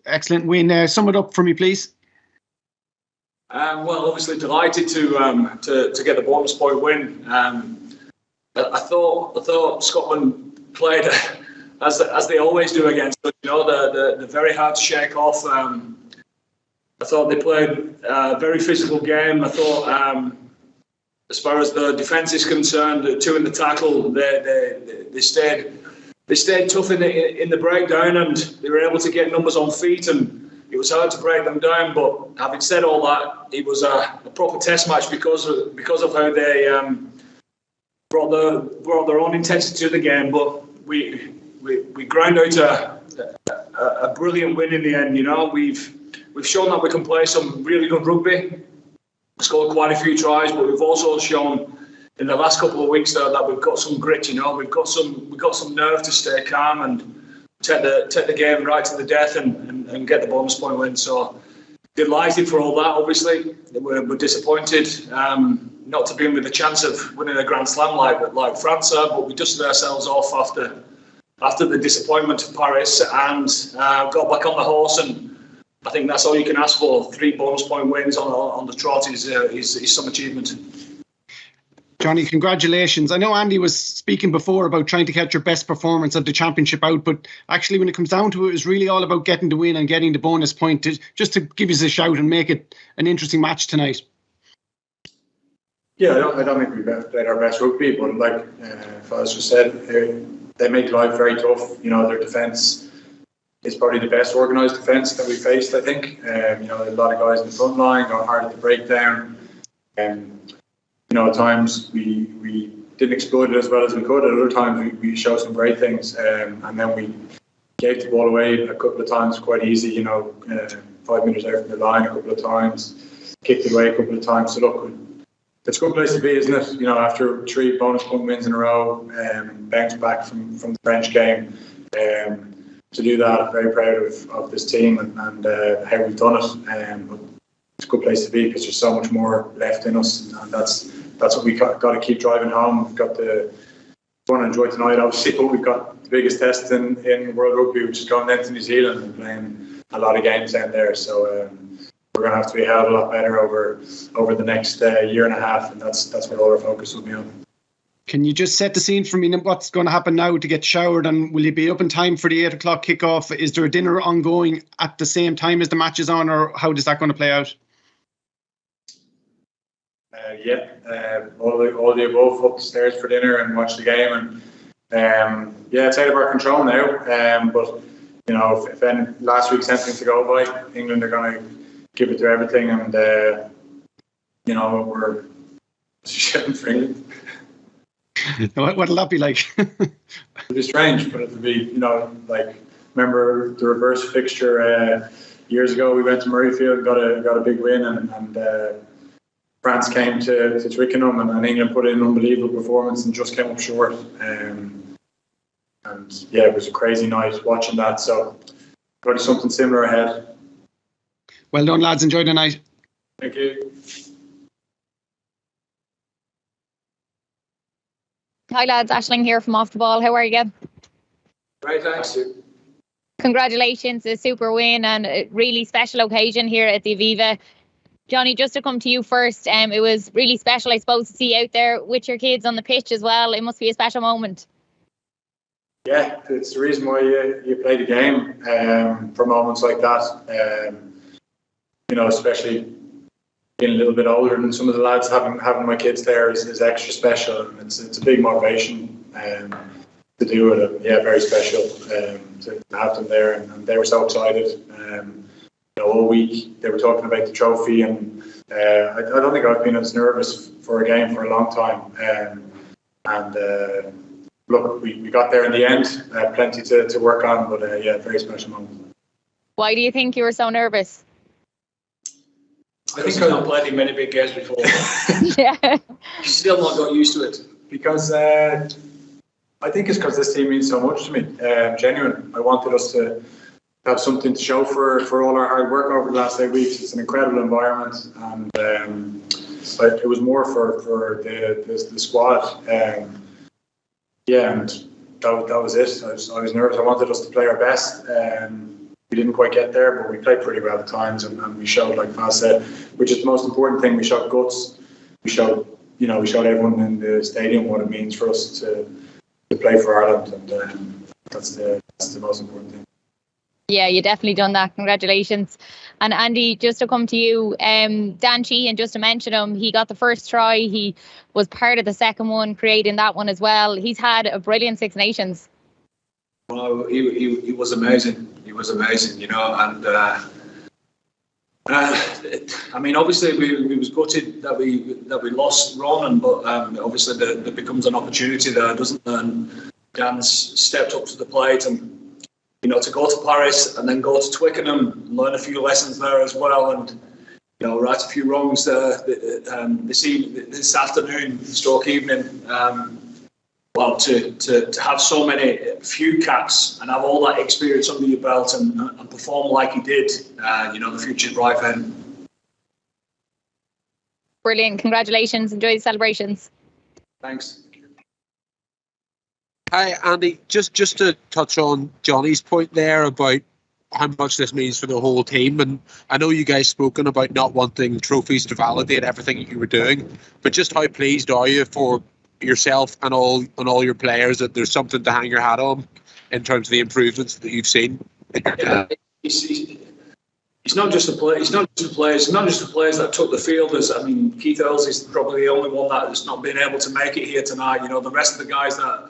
excellent win. Sum it up for me, please. Well, obviously delighted to get the bonus point win. I thought Scotland played as they always do against us. You know, they're very hard to shake off. I thought they played a very physical game. I thought, as far as the defence is concerned, the two in the tackle, they stayed tough in the breakdown, and they were able to get numbers on feet, and it was hard to break them down. But having said all that, it was a proper test match because of how they brought their own intensity to the game. But we ground out a brilliant win in the end. You know, we've shown that we can play some really good rugby. Scored quite a few tries, but we've also shown in the last couple of weeks that we've got some grit. You know, we've got some nerve to stay calm and take the game right to the death and get the bonus point win. So delighted for all that. Obviously, we're disappointed not to be in with a chance of winning a Grand Slam like France are, but we dusted ourselves off after the disappointment of Paris and got back on the horse. And I think that's all you can ask for. 3 bonus point wins on the trot is some achievement. Johnny, congratulations. I know Andy was speaking before about trying to get your best performance of the championship out, but actually when it comes down to it, it's really all about getting the win and getting the bonus point just to give us a shout and make it an interesting match tonight. Yeah, I don't think we played our best rugby, but like Faz just said, they make life very tough. You know, their defence is probably the best organised defence that we faced, I think. You know, a lot of guys in the front line are hard to break down. You know, at times we didn't exploit it as well as we could. At other times we showed some great things, and then we gave the ball away a couple of times quite easy. You know, 5 minutes out from the line a couple of times, kicked it away a couple of times. So look, it's a good place to be, isn't it? You know, after 3 bonus point wins in a row, bounce back from the French game. To do that, I'm very proud of this team and how we've done it. But it's a good place to be because there's so much more left in us, and that's what we got to keep driving home. We've got to want to enjoy tonight, obviously, but we've got the biggest test in World Rugby, which is going down to New Zealand and playing a lot of games down there. So we're going to have to be a hell of a lot better over the next year and a half, and that's what all our focus will be on. Can you just set the scene for me? What's going to happen now to get showered, and will you be up in time for the 8 o'clock kickoff? Is there a dinner ongoing at the same time as the match is on, or how is that going to play out? All the above, up the stairs for dinner and watch the game, and it's out of our control now. But you know, if last week's anything to go by, England are going to give it to everything, and you know, we're shitting for England. What'll that be like? It'll be strange, but it'll be, you know, like, remember the reverse fixture years ago? We went to Murrayfield, got a big win, and France came to Twickenham, and England put in an unbelievable performance and just came up short. And yeah, it was a crazy night watching that. So probably something similar ahead. Well done, lads. Enjoy the night. Thank you. Hi lads, Aisling here from Off the Ball. How are you? Great, thanks. Congratulations, a super win and a really special occasion here at the Aviva. Johnny, just to come to you first, it was really special, I suppose, to see you out there with your kids on the pitch as well. It must be a special moment. Yeah, it's the reason why you play the game, for moments like that. You know, especially being a little bit older than some of the lads, having my kids there is extra special, and it's a big motivation to do it. And yeah, very special to have them there, and they were so excited. You know, all week they were talking about the trophy, and I don't think I've been as nervous for a game for a long time. Look, we got there in the end. Plenty to work on, but yeah, very special moment. Why do you think you were so nervous? I think I've not played in many big games before. Yeah. Still not got used to it. Because I think it's because this team means so much to me. Genuine. I wanted us to have something to show for all our hard work over the last 8 weeks. It's an incredible environment, and but it was more for the squad. Yeah, and that was it. I was nervous. I wanted us to play our best. we didn't quite get there, but we played pretty well at times, and we showed, like Faz said, which is the most important thing. We showed guts. We showed everyone in the stadium what it means for us to play for Ireland, and that's the most important thing. Yeah, you definitely done that. Congratulations. And Andy, just to come to you, Dan Sheehan, just to mention him, he got the first try. He was part of the second one, creating that one as well. He's had a brilliant Six Nations. Well, he was amazing. He was amazing, and I mean, obviously we was gutted that we lost Ronan, but obviously there becomes an opportunity there, doesn't there? And Dan's stepped up to the plate, and to go to Paris and then go to Twickenham, learn a few lessons there as well, and right a few wrongs this afternoon, stroke evening. Well, to have so few caps and have all that experience under your belt and perform like he did, the future's bright then. Brilliant. Congratulations. Enjoy the celebrations. Thanks. Hi, Andy. Just to touch on Johnny's point there about how much this means for the whole team, and I know you guys spoken about not wanting trophies to validate everything you were doing, but just how pleased are you for yourself and all your players that there's something to hang your hat on in terms of the improvements that you've seen? It's not just the players. It's not just the players that took the field. Keith Earls is probably the only one that has not been able to make it here tonight. The rest of the guys that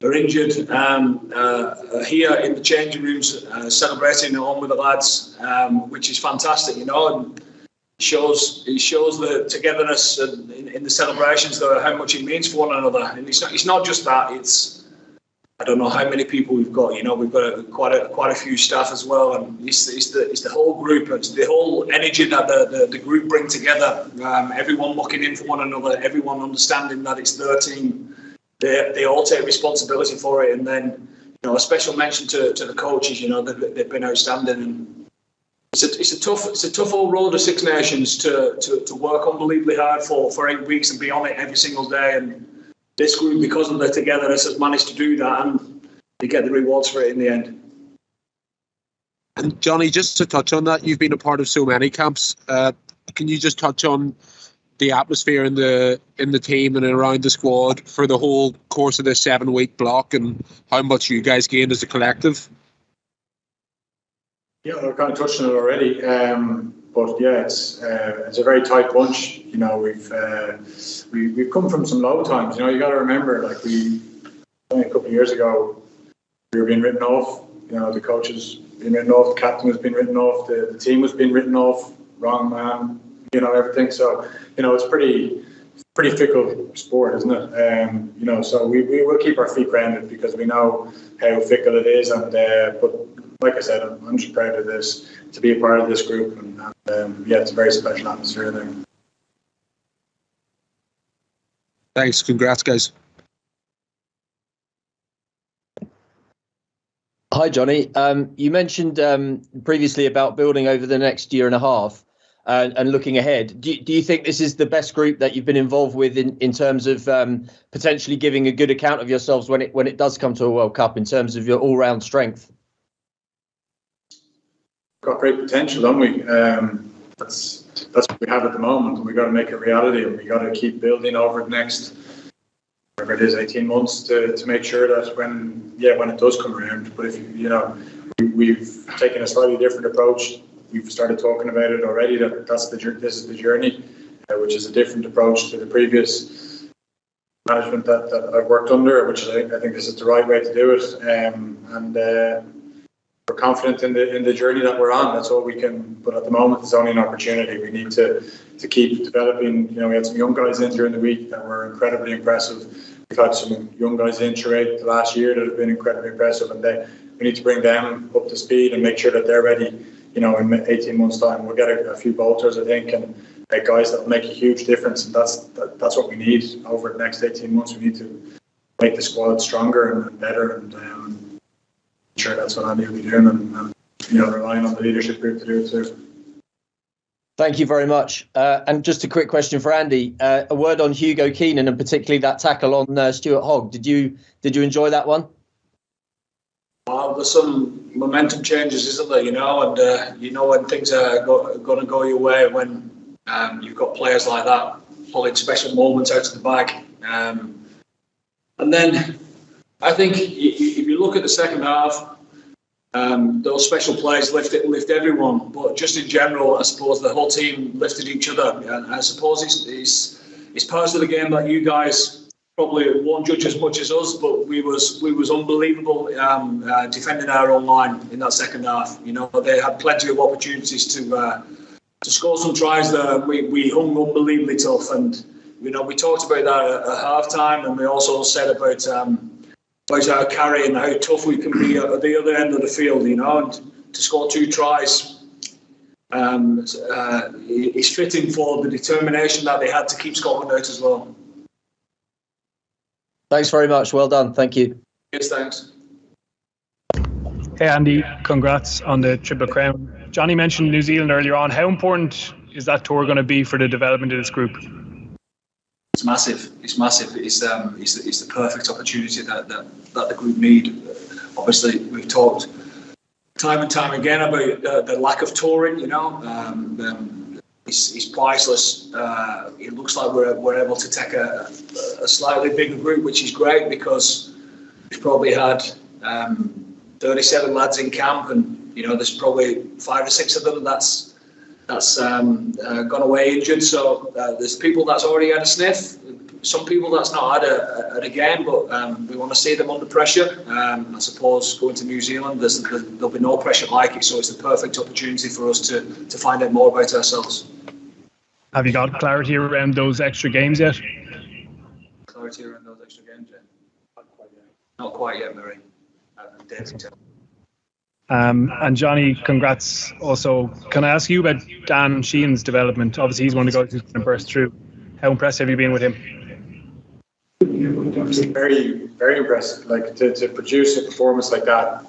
are injured are here in the changing rooms celebrating along with the lads, which is fantastic. And it shows the togetherness in the celebrations, though, how much it means for one another. And it's not just that. It's, I don't know how many people we've got. We've got quite a few staff as well, and it's the whole group. It's the whole energy that the group bring together. Everyone looking in for one another. Everyone understanding that it's their team. They all take responsibility for it, and then a special mention to the coaches. They've been outstanding. And it's a tough old road of Six Nations to work unbelievably hard for 8 weeks and be on it every single day. And this group, because of their togetherness, has managed to do that, and they get the rewards for it in the end. And Johnny, just to touch on that, you've been a part of so many camps. Can you just touch on the atmosphere in the team and around the squad for the whole course of this 7-week block, and how much you guys gained as a collective? Yeah, we're kind of touching it already, but yeah, it's a very tight bunch. We've come from some low times. You got to remember, like a couple of years ago, we were being written off. The coaches been written off, the captain was being written off, the team was being written off, wrong man, everything. So it's pretty fickle sport, isn't it? So we will keep our feet grounded because we know how fickle it is, and but like I said, I'm just proud of this, to be a part of this group, and it's a very special atmosphere there. Thanks. Congrats, guys. Hi, Johnny. You mentioned previously about building over the next year and a half and looking ahead. Do you think this is the best group that you've been involved with in terms of potentially giving a good account of yourselves when it does come to a World Cup in terms of your all-round strength? Got great potential, don't we? That's what we have at the moment. We got to make it reality, and we got to keep building over the next, whatever it is, 18 months to make sure that when it does come around. But if we've taken a slightly different approach. We've started talking about it already. This is the journey, which is a different approach to the previous management that I've worked under, which I think this is the right way to do it. And we're confident in the journey that we're on. That's all we can. But at the moment, it's only an opportunity. We need to keep developing. We had some young guys in during the week that were incredibly impressive. We've had some young guys in throughout the last year that have been incredibly impressive, and we need to bring them up to speed and make sure that they're ready. In 18 months' time, we'll get a few bolters, I think, and guys that will make a huge difference. And that's what we need over the next 18 months. We need to make the squad stronger and better, and I'm sure that's what Andy will be doing, and relying on the leadership group to do it too. Thank you very much. And just a quick question for Andy. A word on Hugo Keenan, and particularly that tackle on Stuart Hogg. Did you enjoy that one? There's some momentum changes, isn't there? And you know when things are going to go your way when you've got players like that pulling special moments out of the bag. And then I think if you look at the second half, those special plays lift everyone, but just in general, I suppose the whole team lifted each other. And I suppose it's parts of the game that you guys probably won't judge as much as us, but we was unbelievable defending our own line in that second half. They had plenty of opportunities to score some tries there. We hung unbelievably tough, and we talked about that at half time, and we also said about our carry and how tough we can be at the other end of the field. And to score 2 tries, it's fitting for the determination that they had to keep Scotland out as well. Thanks very much. Well done. Thank you. Yes, thanks. Hey, Andy. Congrats on the Triple Crown. Johnny mentioned New Zealand earlier on. How important is that tour going to be for the development of this group? It's massive. It's massive. It's the perfect opportunity that the group need. Obviously, we've talked time and time again about the lack of touring. It's priceless. It looks like we're able to take a slightly bigger group, which is great because we've probably had 37 lads in camp, and there's probably 5 or 6 of them that's gone away injured. So there's people that's already had a sniff, some people that's not had a game, but we want to see them under pressure. I suppose going to New Zealand, there'll be no pressure like it, so it's the perfect opportunity for us to find out more about ourselves. Have you got clarity around those extra games yet? Clarity around those extra games yet? Not quite yet, Murray. And Johnny, congrats also. Can I ask you about Dan Sheehan's development? Obviously, he's one of the guys who's going to burst through. How impressed have you been with him? Very, very impressive. Like to produce a performance like that,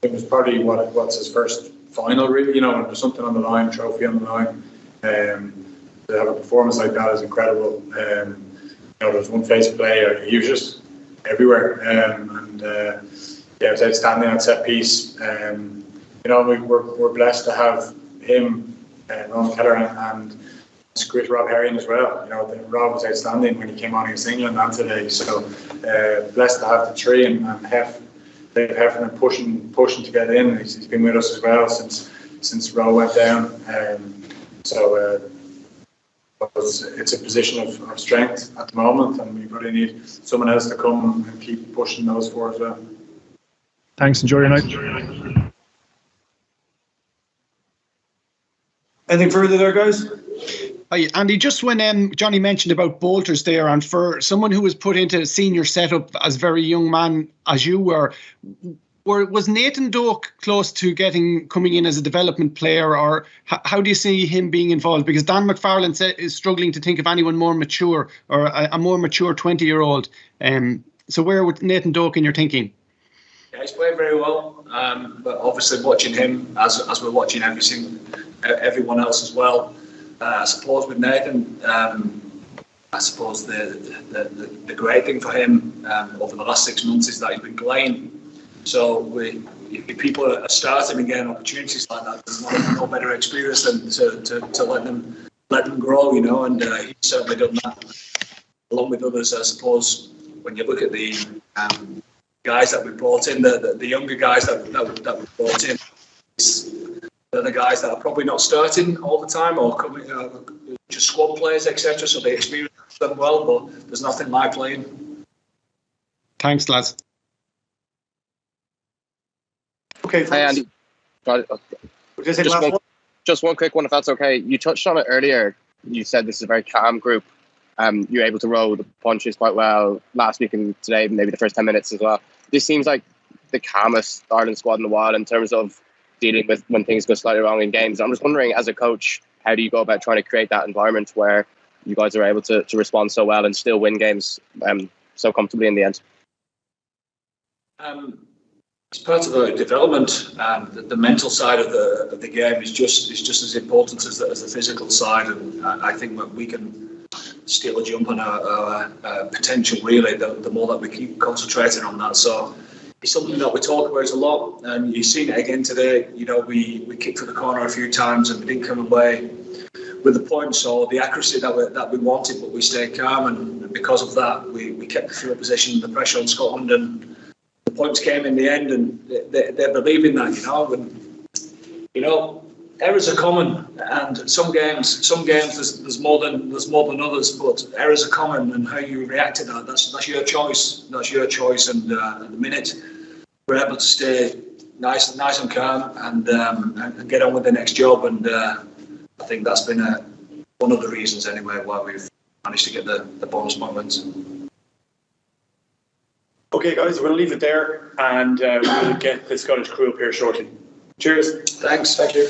it was probably what's his first final, really. When there's something on the line, trophy on the line. To have a performance like that is incredible. There's one phase of play, he was just everywhere. It was outstanding at set piece. We're blessed to have him, Ron Keller, and Chris Rob Herring as well. Rob was outstanding when he came on against England and today. So blessed to have the 3 and Dave Heffernan pushing to get in. He's been with us as well since Rob went down. It's a position of strength at the moment, and we really need someone else to come and keep pushing those 4 as well. Thanks. Enjoy your night. Anything further there, guys? Hi, Andy, just when Johnny mentioned about bolters there, and for someone who was put into a senior setup as a very young man as you were, was Nathan Doak close to coming in as a development player, or how do you see him being involved? Because Dan McFarlane is struggling to think of anyone more mature, or a more mature 20-year-old. So where would Nathan Doak in your thinking? Yeah, he's playing very well, but obviously watching him as we're watching everyone else as well. I suppose with Nathan, I suppose the great thing for him over the last 6 months is that he's been playing. So if people are starting and getting opportunities like that, there's no better experience than to let them grow, and he's certainly done that along with others. I suppose when you look at the guys that we brought in, the younger guys that we brought in, they're the guys that are probably not starting all the time or coming just squad players, etc. So they experience them well, but there's nothing like playing. Thanks, lads. Okay, hi Andy. Just one quick one, if that's okay. You touched on it earlier. You said this is a very calm group. You're able to roll the punches quite well last week and today, maybe the first 10 minutes as well. This seems like the calmest Ireland squad in the while in terms of dealing with when things go slightly wrong in games. I'm just wondering, as a coach, how do you go about trying to create that environment where you guys are able to respond so well and still win games so comfortably in the end? It's part of the development. The mental side of the game is just as important as the physical side, and I think that we can steal a jump on our potential. Really, the more that we keep concentrating on that. So it's something that we talk about a lot, and you've seen it again today. You know, we kicked for the corner a few times and we didn't come away with the points or the accuracy that we wanted, but we stayed calm, and because of that, we kept the field position, the pressure on Scotland, and the points came in the end, and they believe in that, you know, errors are common, and some games there's more than others, but errors are common, and how you react to that's your choice. That's your choice, and at the minute we're able to stay nice and calm and get on with the next job, and I think that's been one of the reasons anyway why we've managed to get the bonus point wins. Okay, guys, we'll leave it there, and we'll get the Scottish crew up here shortly. Cheers. Thanks. Thank you.